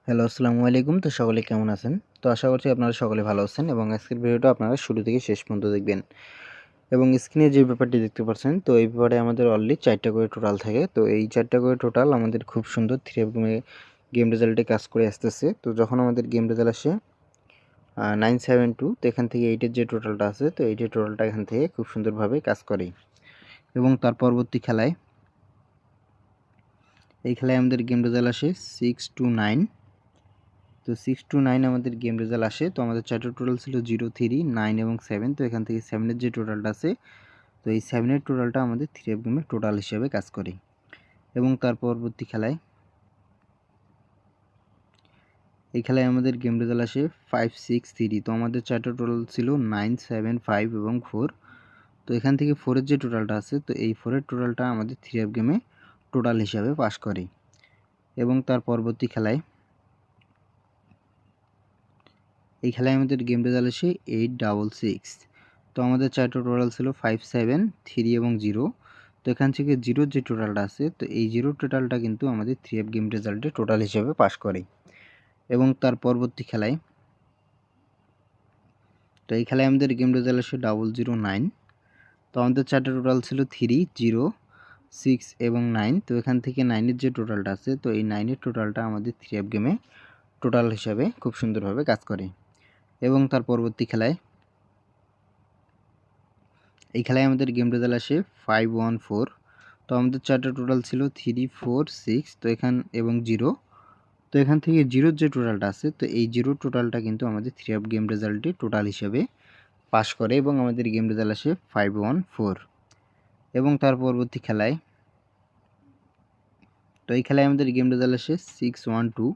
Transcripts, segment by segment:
Hello, আসসালামু আলাইকুম। তো সকলে কেমন আছেন? তো আশা করছি আপনারা সকলে ভালো আছেন এবং আজকের ভিডিওটা আপনারা শুরু থেকে শেষ পর্যন্ত দেখবেন। এবং স্ক্রিনে যে ব্যাপারটি দেখতে পাচ্ছেন, তো এই ব্যাপারে আমাদের অনলি 4 টা করে টোটাল থাকে। তো এই 4 টা করে টোটাল আমাদের খুব সুন্দর 3 গেম রেজাল্টে কাজ করে আসতেছে। তো যখন আমাদের গেম রেজাল্ট আসে 972, তো এখান থেকে 8 এর যে টোটালটা আছে, তো 8 এর টোটালটা এখান থেকে খুব সুন্দরভাবে কাজ করে। এবং তার পরবর্তী খেলায় এই খেলায় আমাদের গেম রেজাল্ট আসে 629। তো 629 আমাদের গেম রেজাল্ট আসে। তো আমাদের 4টা টোটাল ছিল 0, 3, 9 এবং 7। তো এখান থেকে 7 এর যে টোটালটা আছে, তো এই 7 এর টোটালটা আমাদের 3 গেমের টোটাল হিসেবে কাজ করে। এবং তার পরবর্তী খেলায় এই খেলায় আমাদের গেম রেজাল্ট আসে 563। তো আমাদের 4টা টোটাল ছিল 9, 7, 5 এবং 4। তো এখান থেকে 4 এর যে টোটালটা আছে, তো এই 4 এর টোটালটা আমাদের 3 গেমে টোটাল হিসাবে পাস করে। এবং তার পরবর্তী খেলায় এই খেলায় আমাদের গেম রেজাল্ট আসে 866। তো আমাদের 4টা টোটাল ছিল 5, 7, 3 এবং 0। তো এখান থেকে 0 যে টোটালটা আছে, তো এই 0 টোটালটা কিন্তু আমাদের 3 গেম রেজাল্টে টোটাল হিসেবে পাস করে। এবং তার পরবর্তী খেলায় তো এই খেলায় আমাদের গেম রেজাল্ট আসে 009। তো আমাদের 4টা টোটাল ছিল 3, 0, 6 এবং 9। তো এখান থেকে 9 এর যে টোটালটা আছে, তো এই 9 এর টোটালটা আমাদের 3 গেমে টোটাল হিসাবে খুব সুন্দরভাবে কাজ করে। এবং তার পরবর্তী খেলায় এই খেলায় আমাদের গেম রেজাল্ট আসে 514। তো আমাদের 4টা টোটাল ছিল 3, 4, 6। তো এখান এবং 0। তো এখান থেকে 0 যে টোটালটা আছে, তো এই 0 টোটালটা কিন্তু আমাদের 3 গেম রেজাল্টে টোটাল হিসেবে পাস করে এবং আমাদের গেম রেজাল্ট আসে 514। এবং তার পরবর্তী খেলায় তো এই খেলায় আমাদের গেম রেজাল্ট আসে 612।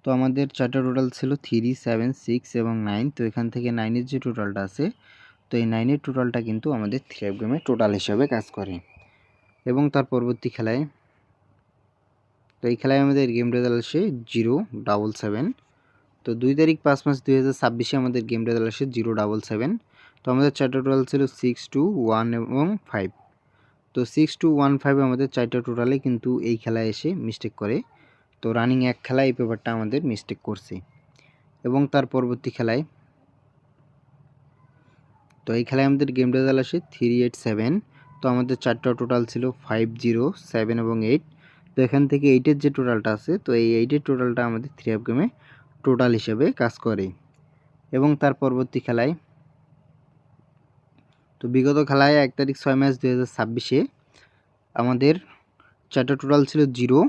তো আমাদের 4টা টোটাল ছিল 3, 7, 6 এবং 9। তো এখান থেকে 9 এর যে টোটালটা আছে, তো এই 9 এর টোটালটা কিন্তু আমাদের 3 গেমে টোটাল হিসাবে কাজ করে। এবং তার পরবর্তী খেলায় তো এই খেলায় আমাদের গেম রেজাল্ট আসে 077। তো 2 তারিখ 5 মাস 2026 আমাদের গেম রেজাল্ট আসে 077। তো আমাদের 4টা টোটাল ছিল 621 এবং 5। তো 6215 আমাদের 4টা টোটালে কিন্তু এই খেলায় এসে মিস্টেক করে। তো রানিং এক খেলায় এই পেপারটা আমাদের মিস্টেক করছে। এবং তার পরবর্তী খেলায় তো এই খেলায় আমাদের গেম রেজাল্ট আসে 387। তো আমাদের 4টা টোটাল ছিল 50, 7 এবং 8। তো এখান থেকে 8 এর যে টোটালটা আছে, তো এই 8 এর টোটালটা আমাদের 3 গেমে টোটাল হিসেবে কাজ করে। এবং তার পরবর্তী খেলায় তো বিগত খেলায় 1 তারিখ 6 মাস 2026 আমাদের 4টা টোটাল ছিল 0,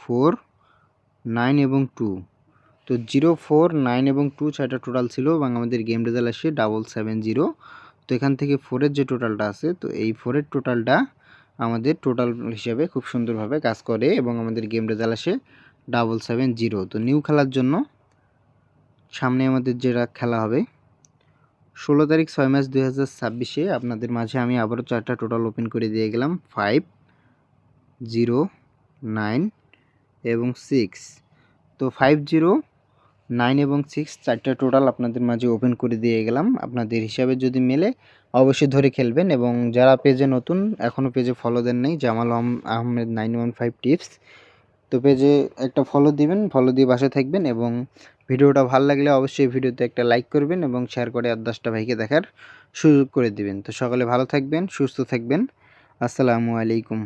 4, 9 এবং 2। তো 0, 4, 9 এবং 2 4টা টোটাল ছিল এবং আমাদের গেম রেজাল্ট আসে 770। তো এখান থেকে 4 এর যে টোটালটা আছে, তো এই 4 এর টোটালটা আমাদের টোটাল হিসেবে খুব সুন্দরভাবে কাজ করে এবং আমাদের গেম রেজাল্ট আসে 770। তো নিউ খেলার জন্য সামনে আমাদের যেটা খেলা হবে 16 তারিখ 6 মাস 2026 আপনাদের মাঝে আমি আবারও 4টা টোটাল ওপেন করে দিয়ে গেলাম 5, 0, 9 এবং 6। তো 5, 0, 9 এবং 6 4টা টোটাল আপনাদের মাঝে ওপেন করে দিয়ে গেলাম। আপনাদের হিসাবে যদি মেলে অবশ্যই ধরে খেলবেন এবং যারা পেজে নতুন এখনও পেজে ফলো দেন নাই, জামাল আহমেদ 915 টিপস, তো পেজে একটা ফলো দিবেন, ফলো দিয়ে পাশে থাকবেন এবং ভিডিওটা ভালো লাগলে অবশ্যই ভিডিওতে একটা লাইক করবেন এবং শেয়ার করে আর 10টা ভাইকে দেখার সুযোগ করে দিবেন। তো সকলে ভালো থাকবেন, সুস্থ থাকবেন। আসসালামু আলাইকুম।